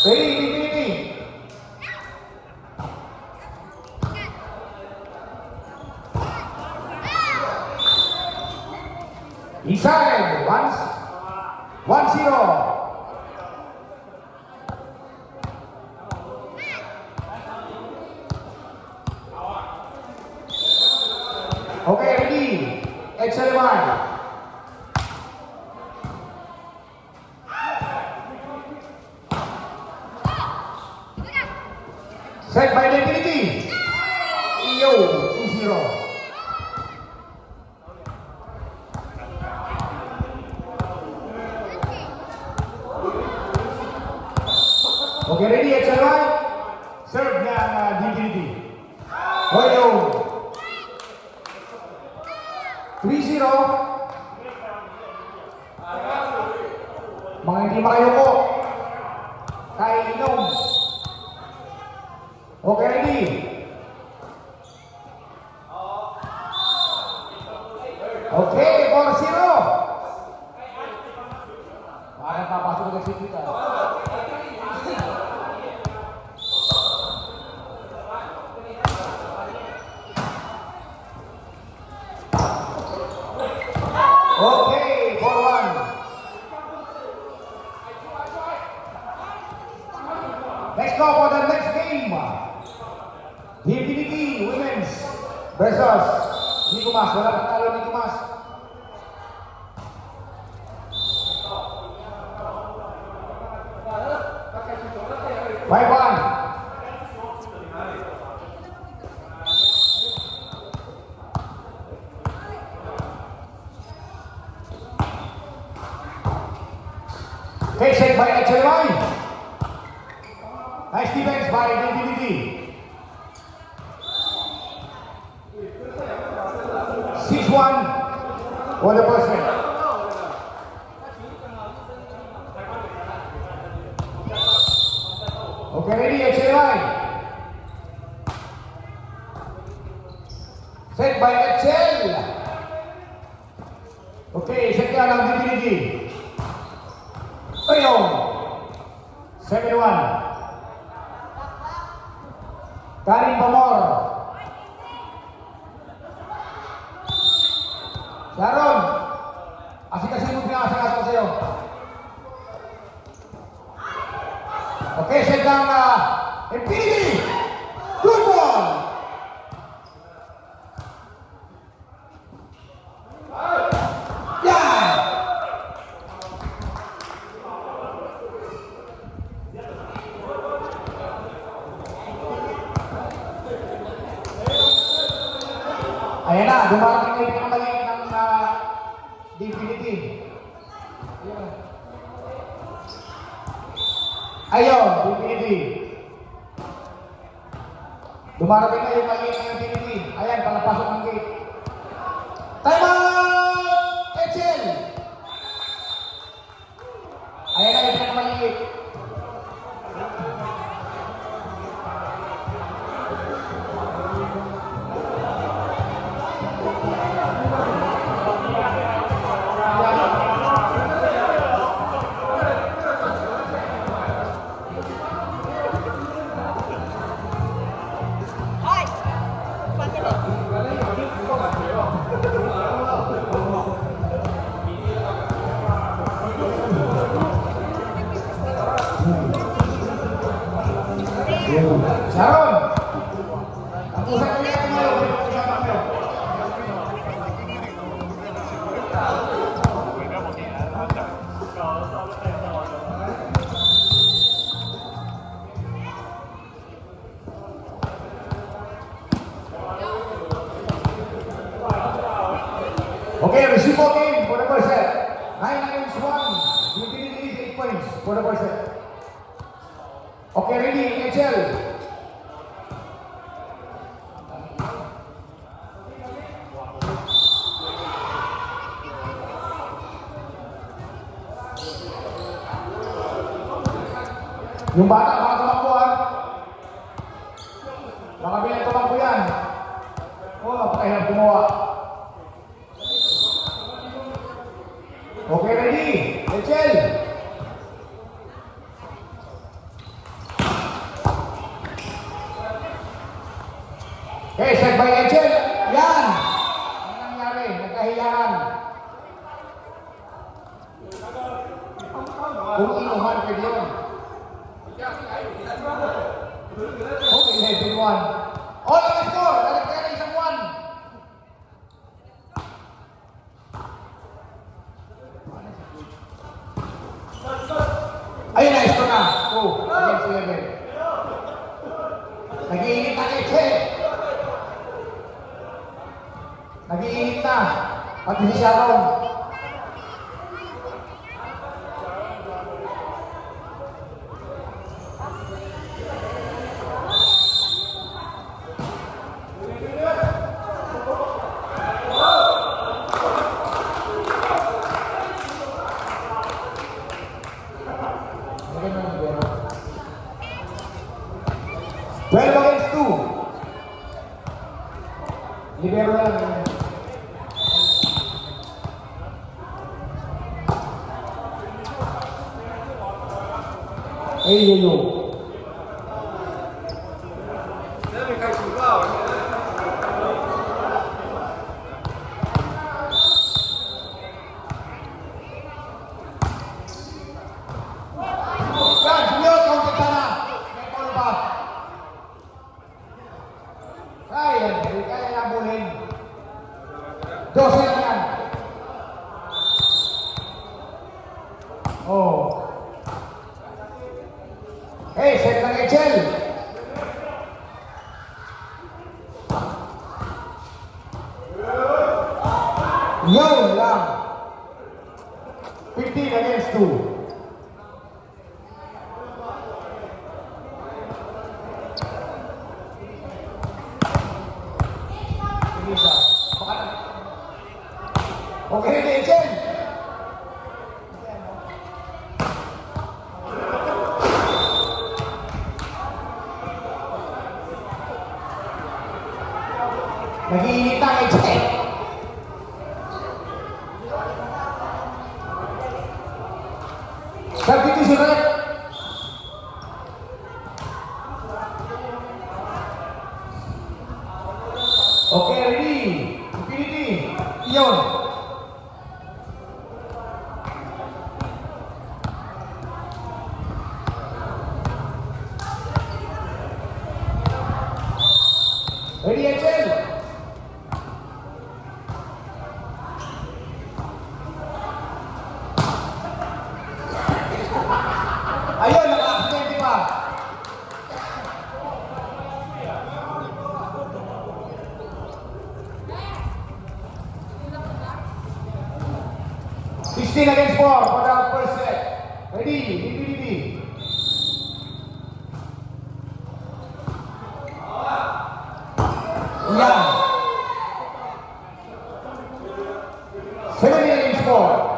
Ready, Infinity. Inside, 1-0. Okay, ready. XL1. Set by the Infinity. Iyo, 2-0. Okay, ready, XL1. Serve ng Infinity. Hoyo. 3-0. Mga hindi makayuko. Kaya inom. Okay, ready? Okay, 4-0. Parang papasok ulit si Tita. Okay, 4-1. Let's go for the next game. The Infinity Women's versus Nico Mas. Wala pang talo Nico Mas. Five-one. Okay, set by HLY. Nice defense by the Infinity. 6-1 for the person. Okay, ready, HLY. Set by HL. Okay, set ka ng Infinity. Ayun. 7-1. Karin Pamor. Sharon, asik-asik mo pinakasakaso sa'yo. Okay, set down Infinity. Good ball. Yeah. Ayan na, dumarating na yung pinakamaliit ng Infinity. Ayun, Infinity. Dumarating na yung maliit ng Infinity. Ayan, palapasok ng gate. Time out! Echel! Ayan na yung pinakamaliit. Sharon! Ang usap ko yan mo, usapan mo. Okay, receive ball game for the first set. 9-1. Infinity lead 8 points for the first set. Okay, ready, HL. Yung bata, baka tumakbo baka bilang tumakbo yan. Napakahirap gumawa. Okay, ready? HL. Okay, set by Angel. Yan! Ano nangyari? Nagkahiyaran. Kung inuman pwede yun. Okay, 11-1. All on the score! Lalagyan na isang 1. Ayun na, ito na. 2 against 11. Nag-iinit na Eche. Nag-iinit na. Pati si Sharon. Against 2. Libero na lang. Ay, yo. Oh. Hey, set ng Echel. Yun lang. 15 against 2. Okay, Echel. Nag-iinit ang Echel. Sabi ito surat. Okay, ready. Infinity. Iyon. Ready, Echel. Ayun, naka-accidente pa. Sixteen against 4 for the first set. Ready, Infinity. Yan. 17 against 4.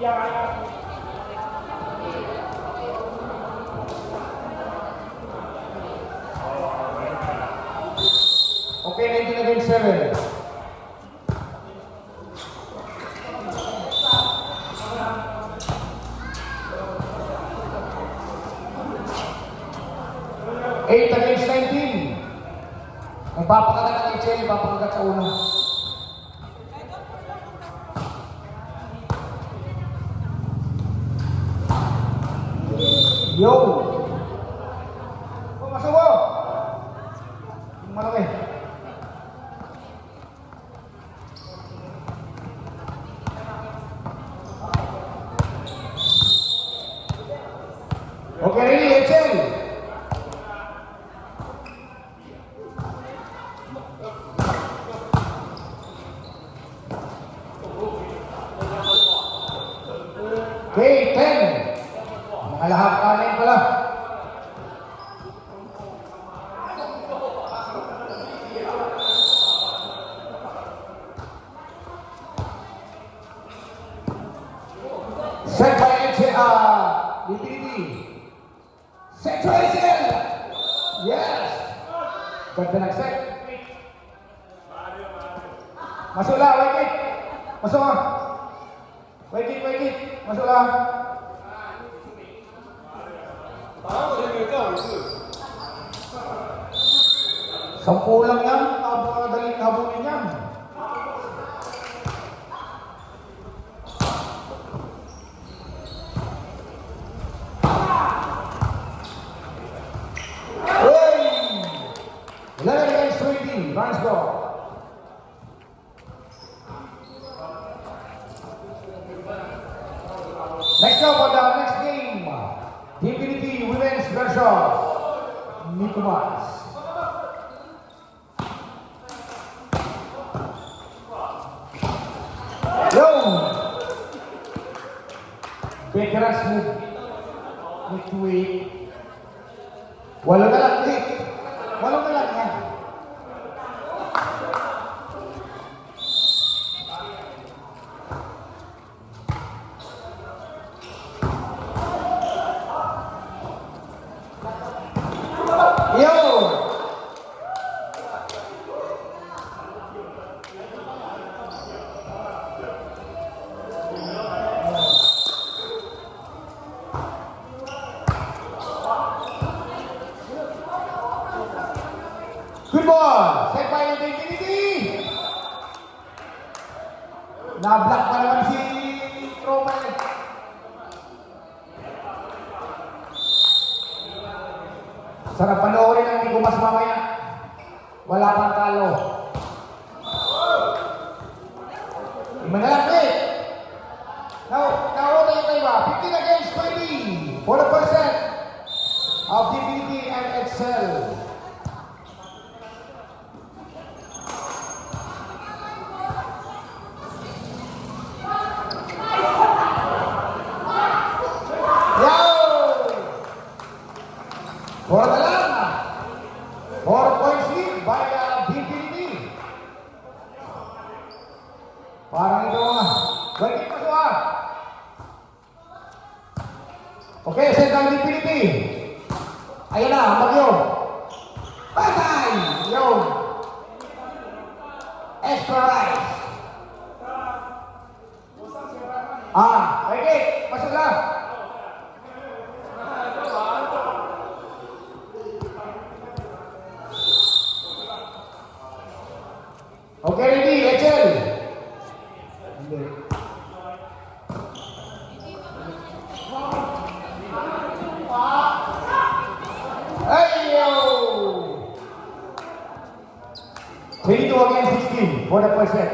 Okay, 19 against 7. Eight against 19. Nagpapakagat ang HL, nagpapakagat sa una. Yo! Masuk mo! Yung malaki. Okay, ready, HL. Okay, 10. Mga lahap kanin pala. Set by Infinity. Set to HL. Yes. Ganda ng set. Masuk lah, wait it. Masuk ah. Wait it. Masuk lah. Sampu lang yan. Daling habulin yan. Runs go. Next up on the next game, Infinity Women's versus Nikumas. Yo! Veterans move. Need to wait. Walang nalang. Walang nalang yan. Good ball! Set by Infinity! Na-block pa naman si Roman. Sarap panoorin ang Nikumas mamaya. Wala pang talo. Lima na lang eh. Now tayo ba? 15 against 20. 40% of Infinity and Excel. Bola dalam. 4 points lead by Infinity. Parang ito balik pa siya. Okay, set ng Infinity. Ayan na, bagyo. Patay! Yo! Extra rice. Okay, masuk lah. Okay, ready, HL. Ayo. 22 against 16 for the first set.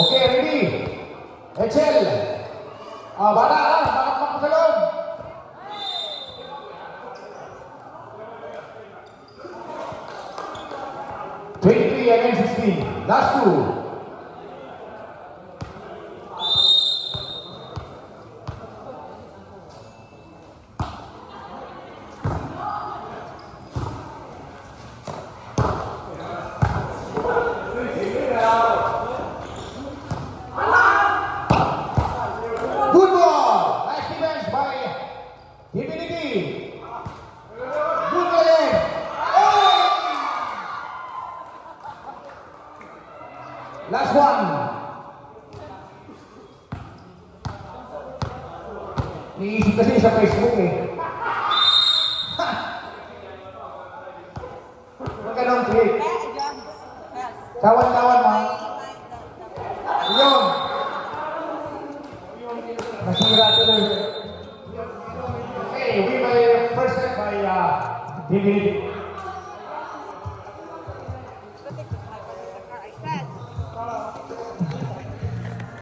Okay, ready. HL. Bala sa loob. Against 16. Last two. Divinity. Good again. Oh! Last one. Niisip kasi sa Facebook eh. Magkanong trick. Kawan-kawan mo. Yun. Nasira tuloy. Okay, we may first set by Divinity.